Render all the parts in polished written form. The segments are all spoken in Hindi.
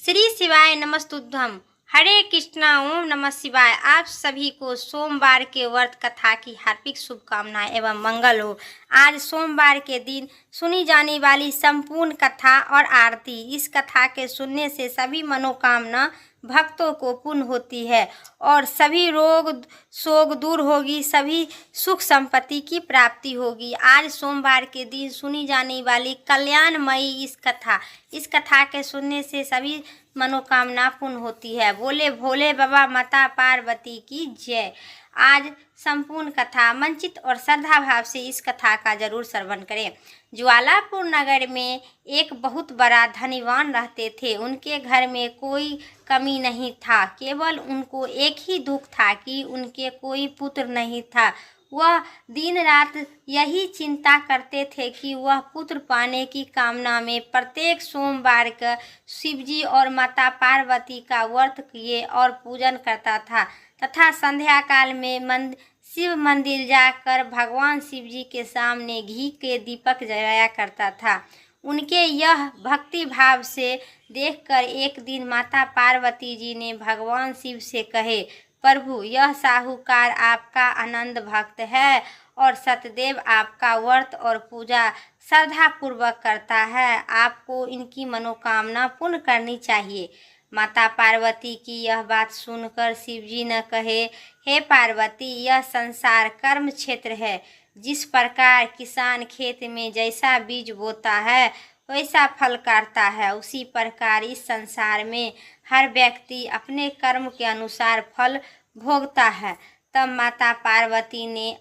श्री शिवाय नमस्तुभ्यम। हरे कृष्णा ओम नमः शिवाय। आप सभी को सोमवार के व्रत कथा की हार्दिक शुभकामनाएं एवं मंगल हो। आज सोमवार के दिन सुनी जाने वाली संपूर्ण कथा और आरती, इस कथा के सुनने से सभी मनोकामना भक्तों को पूर्ण होती है और सभी रोग शोक दूर होगी, सभी सुख संपत्ति की प्राप्ति होगी। आज सोमवार के दिन सुनी जाने वाली कल्याणमयी इस कथा के सुनने से सभी मनोकामना पूर्ण होती है। बोले भोले बाबा माता पार्वती की जय। आज संपूर्ण कथा मंचित और श्रद्धा भाव से इस कथा का जरूर श्रवण करें। ज्वालापुर नगर में एक बहुत बड़ा धनीवान रहते थे। उनके घर में कोई कमी नहीं था, केवल उनको एक ही दुख था कि उनके कोई पुत्र नहीं था। वह दिन रात यही चिंता करते थे कि वह पुत्र पाने की कामना में प्रत्येक सोमवार का शिवजी और माता पार्वती का व्रत किए और पूजन करता था तथा संध्या काल में शिव मंदिर जाकर भगवान शिवजी के सामने घी के दीपक जलाया करता था। उनके यह भक्ति भाव से देखकर एक दिन माता पार्वती जी ने भगवान शिव से कहे, प्रभु, यह साहूकार आपका आनंद भक्त है और सतदेव आपका व्रत और पूजा श्रद्धा पूर्वक करता है। आपको इनकी मनोकामना पूर्ण करनी चाहिए। माता पार्वती की यह बात सुनकर शिवजी न कहे, हे पार्वती, यह संसार कर्म क्षेत्र है। जिस प्रकार किसान खेत में जैसा बीज बोता है वैसा फल काटता है, उसी प्रकार इस संसार में हर व्यक्ति अपने कर्म के अनुसार फल भोगता है। तब माता पार्वती ने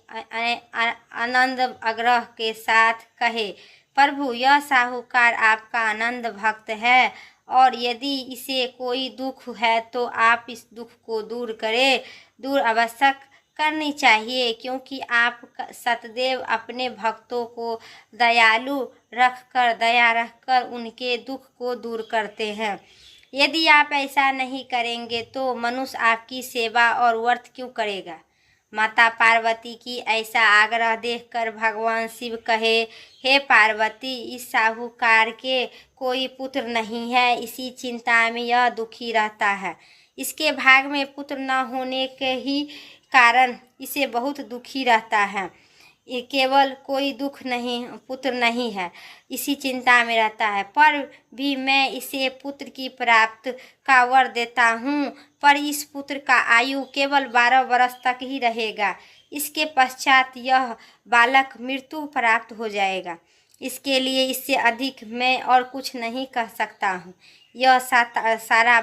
आनंद आग्रह के साथ कहे, प्रभु, यह साहूकार आपका आनंद भक्त है और यदि इसे कोई दुख है तो आप इस दुख को दूर अवश्य करनी चाहिए, क्योंकि आप सतदेव अपने भक्तों को दया रखकर उनके दुख को दूर करते हैं। यदि आप ऐसा नहीं करेंगे तो मनुष्य आपकी सेवा और व्रत क्यों करेगा। माता पार्वती की ऐसा आग्रह देखकर भगवान शिव कहे, हे पार्वती, इस साहूकार के कोई पुत्र नहीं है, इसी चिंता में यह दुखी रहता है। इसके भाग में पुत्र न होने के ही कारण इसे बहुत दुखी रहता है। ये केवल कोई पुत्र नहीं है, इसी चिंता में रहता है। पर भी मैं इसे पुत्र की प्राप्त का वर देता हूँ, पर इस पुत्र का आयु केवल 12 वर्ष तक ही रहेगा। इसके पश्चात यह बालक मृत्यु प्राप्त हो जाएगा। इसके लिए इससे अधिक मैं और कुछ नहीं कह सकता हूँ। यह सारा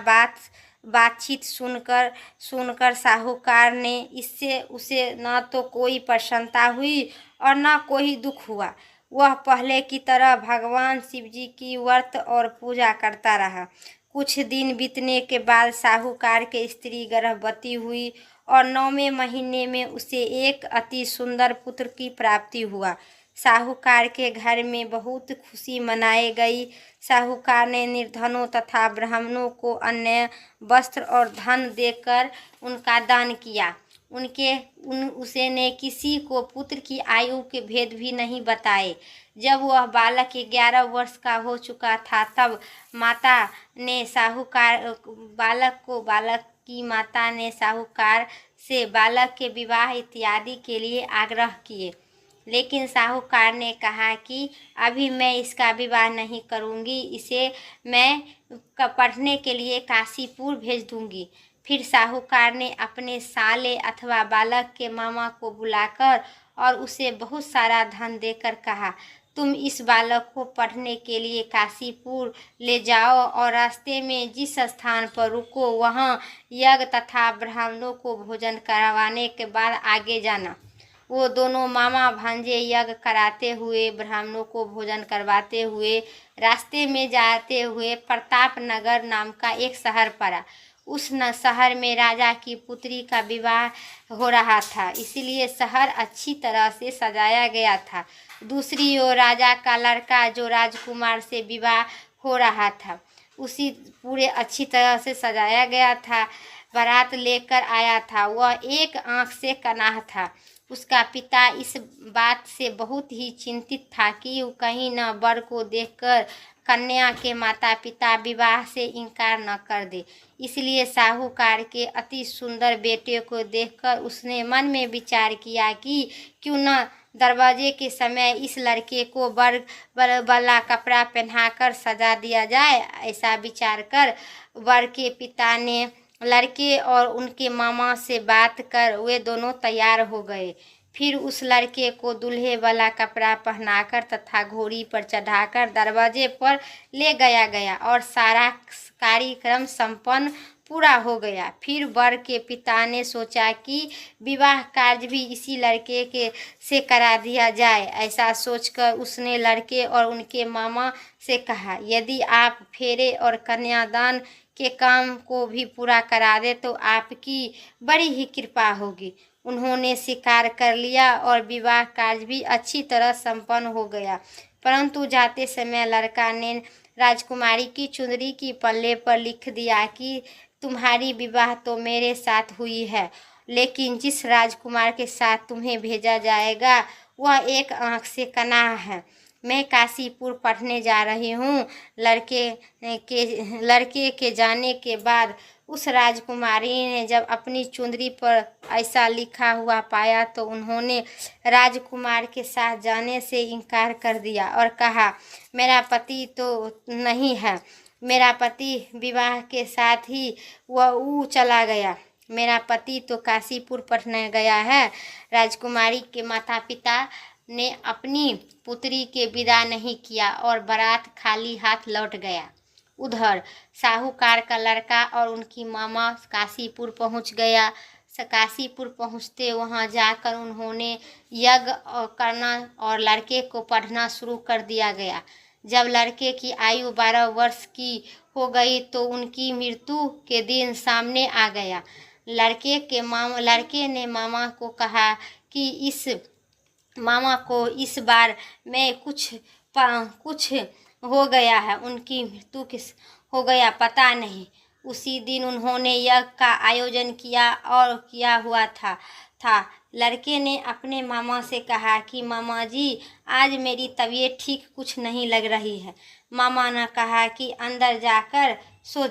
बातचीत सुनकर साहूकार ने इससे उसे न तो कोई प्रसन्नता हुई और न कोई दुख हुआ। वह पहले की तरह भगवान शिवजी की व्रत और पूजा करता रहा। कुछ दिन बीतने के बाद साहूकार के स्त्री गर्भवती हुई और 9वें महीने में उसे एक अति सुंदर पुत्र की प्राप्ति हुआ। साहूकार के घर में बहुत खुशी मनाई गई। साहूकार ने निर्धनों तथा ब्राह्मणों को अन्न, वस्त्र और धन देकर उनका दान किया। उसने किसी को पुत्र की आयु के भेद भी नहीं बताए। जब वह बालक 11 वर्ष का हो चुका था तब बालक की माता ने साहूकार से बालक के विवाह इत्यादि के लिए आग्रह किए, लेकिन साहूकार ने कहा कि अभी मैं इसका विवाह नहीं करूंगी, इसे मैं पढ़ने के लिए काशीपुर भेज दूंगी। फिर साहूकार ने अपने साले अथवा बालक के मामा को बुलाकर और उसे बहुत सारा धन देकर कहा, तुम इस बालक को पढ़ने के लिए काशीपुर ले जाओ और रास्ते में जिस स्थान पर रुको वहाँ यज्ञ तथा ब्राह्मणों को भोजन करवाने के बाद आगे जाना। वो दोनों मामा भांजे यज्ञ कराते हुए ब्राह्मणों को भोजन करवाते हुए रास्ते में जाते हुए प्रताप नगर नाम का एक शहर पड़ा। उस शहर में राजा की पुत्री का विवाह हो रहा था, इसलिए शहर अच्छी तरह से सजाया गया था। दूसरी ओर राजा का लड़का जो राजकुमार से विवाह हो रहा था, उसी पूरे अच्छी तरह से सजाया गया था। बारात लेकर आया था, वह एक आंख से कनाह था। उसका पिता इस बात से बहुत ही चिंतित था कि कहीं न वर को देखकर कन्या के माता पिता विवाह से इनकार न कर दे। इसलिए साहूकार के अति सुंदर बेटे को देखकर उसने मन में विचार किया कि क्यों न दरवाजे के समय इस लड़के को वर वाला कपड़ा पहनाकर सजा दिया जाए। ऐसा विचार कर वर के पिता ने लड़के और उनके मामा से बात कर वे दोनों तैयार हो गए। फिर उस लड़के को दूल्हे वाला कपड़ा पहनाकर तथा घोड़ी पर चढ़ाकर दरवाजे पर ले गया और सारा कार्यक्रम संपन्न पूरा हो गया। फिर वर के पिता ने सोचा कि विवाह कार्य भी इसी लड़के के से करा दिया जाए। ऐसा सोचकर उसने लड़के और उनके मामा से कहा, यदि आप फेरे और कन्यादान के काम को भी पूरा करा दे तो आपकी बड़ी ही कृपा होगी। उन्होंने स्वीकार कर लिया और विवाह कार्य भी अच्छी तरह संपन्न हो गया। परंतु जाते समय लड़का ने राजकुमारी की चुंदरी की पल्ले पर लिख दिया कि तुम्हारी विवाह तो मेरे साथ हुई है, लेकिन जिस राजकुमार के साथ तुम्हें भेजा जाएगा वह एक आंख से कना है। मैं काशीपुर पढ़ने जा रही हूँ। लड़के के जाने के बाद उस राजकुमारी ने जब अपनी चुंदरी पर ऐसा लिखा हुआ पाया तो उन्होंने राजकुमार के साथ जाने से इनकार कर दिया और कहा, मेरा पति तो नहीं है, मेरा पति विवाह के साथ ही वह चला गया, मेरा पति तो काशीपुर पढ़ने गया है। राजकुमारी के माता पिता ने अपनी पुत्री के विदा नहीं किया और बारात खाली हाथ लौट गया। उधर साहूकार का लड़का और उनकी मामा काशीपुर पहुंच गया। काशीपुर पहुंचते वहां जाकर उन्होंने यज्ञ करना और लड़के को पढ़ना शुरू कर दिया गया। जब लड़के की आयु 12 वर्ष की हो गई तो उनकी मृत्यु के दिन सामने आ गया। लड़के ने मामा को कहा कि इस बार में कुछ हो गया है, उनकी मृत्यु किस हो गया पता नहीं। उसी दिन उन्होंने यज्ञ का आयोजन किया और किया हुआ था। लड़के ने अपने मामा से कहा कि मामा जी, आज मेरी तबीयत ठीक कुछ नहीं लग रही है। मामा ने कहा कि अंदर जाकर सो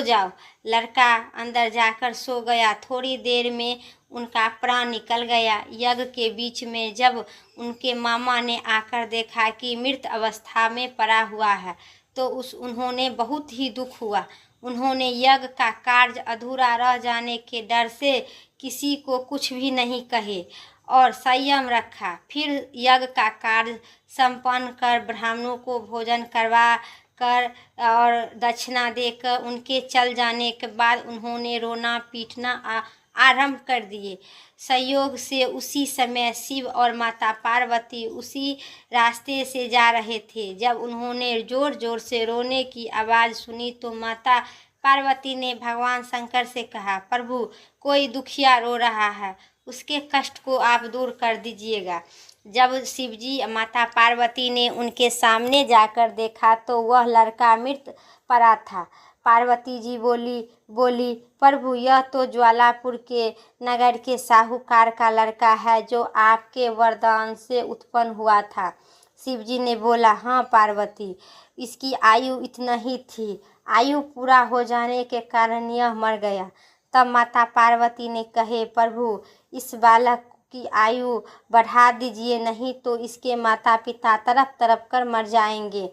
जाओ। लड़का अंदर जाकर सो गया। थोड़ी देर में उनका प्राण निकल गया। यज्ञ के बीच में जब उनके मामा ने आकर देखा कि मृत अवस्था में पड़ा हुआ है तो उन्होंने बहुत ही दुख हुआ। उन्होंने यज्ञ का कार्य अधूरा रह जाने के डर से किसी को कुछ भी नहीं कहे और संयम रखा। फिर यज्ञ का कार्य संपन्न कर ब्राह्मणों को भोजन करवा कर और दक्षिणा देकर उनके चल जाने के बाद उन्होंने रोना पीटना आरंभ कर दिए। संयोग से उसी समय शिव और माता पार्वती उसी रास्ते से जा रहे थे। जब उन्होंने जोर जोर से रोने की आवाज़ सुनी तो माता पार्वती ने भगवान शंकर से कहा, प्रभु, कोई दुखिया रो रहा है, उसके कष्ट को आप दूर कर दीजिएगा। जब शिवजी माता पार्वती ने उनके सामने जाकर देखा तो वह लड़का मृत पड़ा था। पार्वती जी बोली, प्रभु, यह तो ज्वालापुर के नगर के साहूकार का लड़का है जो आपके वरदान से उत्पन्न हुआ था। शिवजी ने बोला, हाँ पार्वती, इसकी आयु इतना ही थी, आयु पूरा हो जाने के कारण यह मर गया। तब माता पार्वती ने कहे, प्रभु, इस बालक की आयु बढ़ा दीजिए, नहीं तो इसके माता पिता तड़प तड़प कर मर जाएंगे।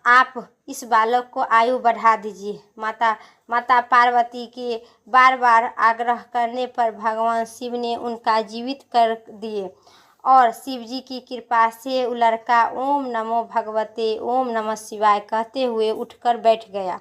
आप इस बालक को आयु बढ़ा दीजिए। माता पार्वती के बार बार आग्रह करने पर भगवान शिव ने उनका जीवित कर दिए और शिवजी की कृपा से लड़का ओम नमो भगवते ओम नमः शिवाय कहते हुए उठकर बैठ गया।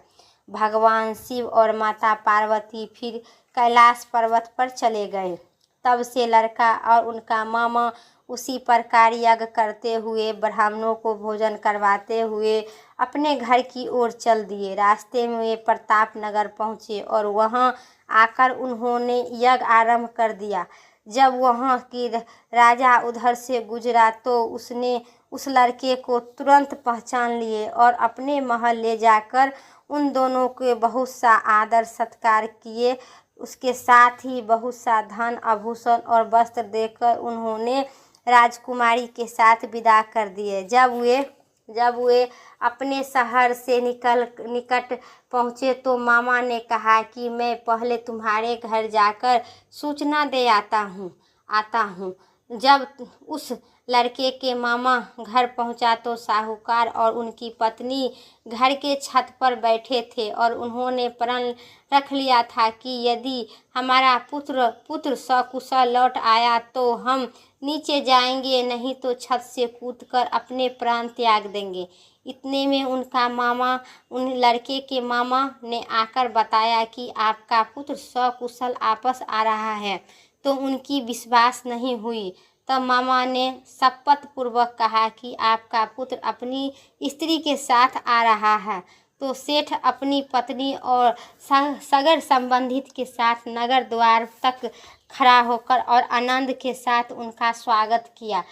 भगवान शिव और माता पार्वती फिर कैलाश पर्वत पर चले गए। तब से लड़का और उनका मामा उसी प्रकार यज्ञ करते हुए ब्राह्मणों को भोजन करवाते हुए अपने घर की ओर चल दिए। रास्ते में वे प्रताप नगर पहुँचे और वहाँ आकर उन्होंने यज्ञ आरंभ कर दिया। जब वहाँ की राजा उधर से गुजरा तो उसने उस लड़के को तुरंत पहचान लिए और अपने महल ले जाकर उन दोनों के बहुत सा आदर सत्कार किए। उसके साथ ही बहुत सा धन आभूषण और वस्त्र देकर उन्होंने राजकुमारी के साथ विदा कर दिए। जब वे जब वे अपने शहर से निकट पहुँचे तो मामा ने कहा कि मैं पहले तुम्हारे घर जाकर सूचना दे आता हूँ। जब उस लड़के के मामा घर पहुंचा तो साहूकार और उनकी पत्नी घर के छत पर बैठे थे और उन्होंने प्रण रख लिया था कि यदि हमारा पुत्र सकुशल लौट आया तो हम नीचे जाएंगे, नहीं तो छत से कूदकर अपने प्राण त्याग देंगे। इतने में उन लड़के के मामा ने आकर बताया कि आपका पुत्र सकुशल वापस आ रहा है, तो उनकी विश्वास नहीं हुई। तब मामा ने शपथ पूर्वक कहा कि आपका पुत्र अपनी स्त्री के साथ आ रहा है। तो सेठ अपनी पत्नी और सगर संबंधित के साथ नगर द्वार तक खड़ा होकर और आनंद के साथ उनका स्वागत किया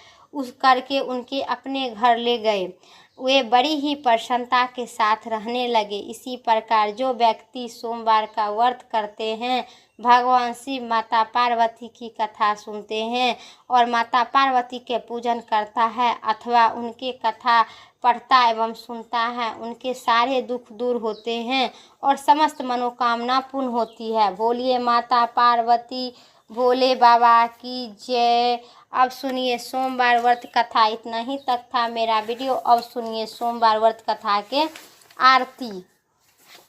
करके उनके अपने घर ले गए। वे बड़ी ही प्रसन्नता के साथ रहने लगे। इसी प्रकार जो व्यक्ति सोमवार का व्रत करते हैं, भगवान शिव, माता पार्वती की कथा सुनते हैं और माता पार्वती के पूजन करता है अथवा उनके कथा पढ़ता एवं सुनता है, उनके सारे दुख दूर होते हैं और समस्त मनोकामना पूर्ण होती है। बोलिए माता पार्वती, भोले बाबा की जय। अब सुनिए सोमवार व्रत कथा। इतना ही तक था मेरा वीडियो। अब सुनिए सोमवार व्रत कथा के आरती।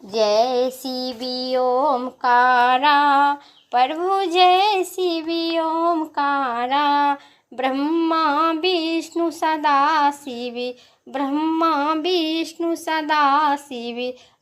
जय शिव ओमकारा, प्रभु जय शिव ओमकारा, ब्रह्मा विष्णु सदा शिव, ब्रह्मा विष्णु सदा शिव,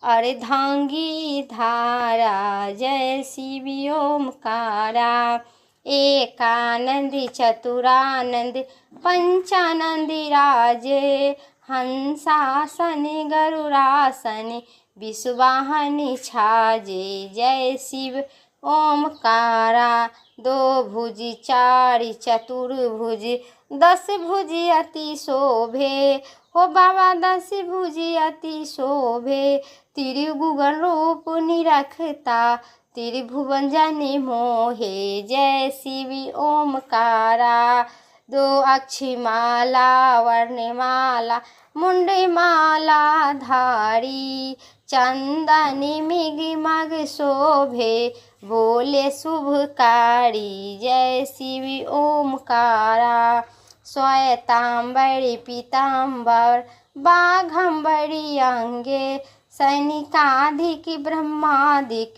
अर्धांगी धारा, जय शिव ओमकारा। एकानंदी चतुरानंद पंचानंदी राजे, हंसासन गरुड़ासन विश्ववाहन छाजे, जय शिव ओमकारा। दो भुज चारि चतुर्भुज, 10 भुज अति शोभे, हो बाबा 10 भुज अति शोभे, त्रिभुवन रूप निरखता, त्रिभुवन जनि मोहे, जय शिव ओमकारा। 2 अक्षी माला वर्णमाला, मुंडी माला धारी, चंदनी मिग मग शोभे, बोले शुभकारी, जय शिव ओमकारा। श्वेतांबरी पीतांबर बाघंबरी अंगे, सैनिकाधिक ब्रह्मादिक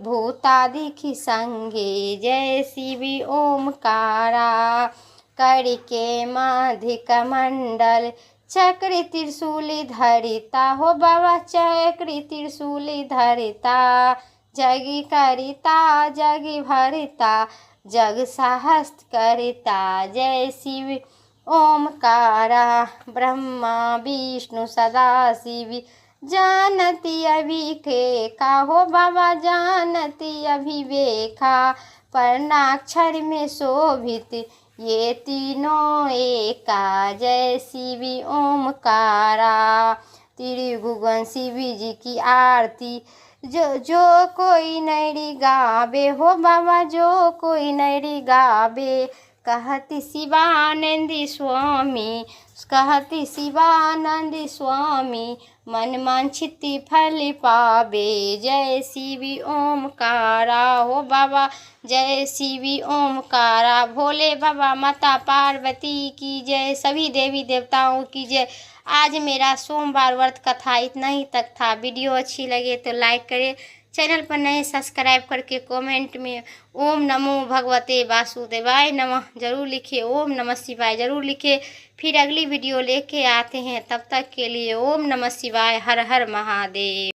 भूतादिक संगे, जय शिव ओमकारा। करके माधिक मंडल चक्र त्रिशूल धरिता, हो बाबा चक्र त्रिशूल धरिता, जग करिता जग भरिता, जग सहस्त्र करिता, जय शिव ओमकारा। ब्रह्मा विष्णु सदा शिव, जानती अभिखेखा, हो बाबा जानती अभिवेखा, वर्णाक्षर में शोभित ये तीनों एका, जय शिव ओमकारा। त्रिभुवन शिव जी की आरती जो कोई नैरी गावे, हो बाबा जो कोई नैरी गावे, कहती शिवानंदी स्वामी, कहती शिवानंदी स्वामी, मन वांछित फल पावे, जय शिव ओमकारा, हो बाबा जय शिव ओमकारा। भोले बाबा माता पार्वती की जय, सभी देवी देवताओं की जय। आज मेरा सोमवार व्रत कथा इतना ही तक था। वीडियो अच्छी लगे तो लाइक करें, चैनल पर नए सब्सक्राइब करके कमेंट में ओम नमो भगवते वासुदेवाय नमः जरूर लिखे, ओम नमः शिवाय जरूर लिखे। फिर अगली वीडियो लेके आते हैं, तब तक के लिए ओम नमः शिवाय, हर हर महादेव।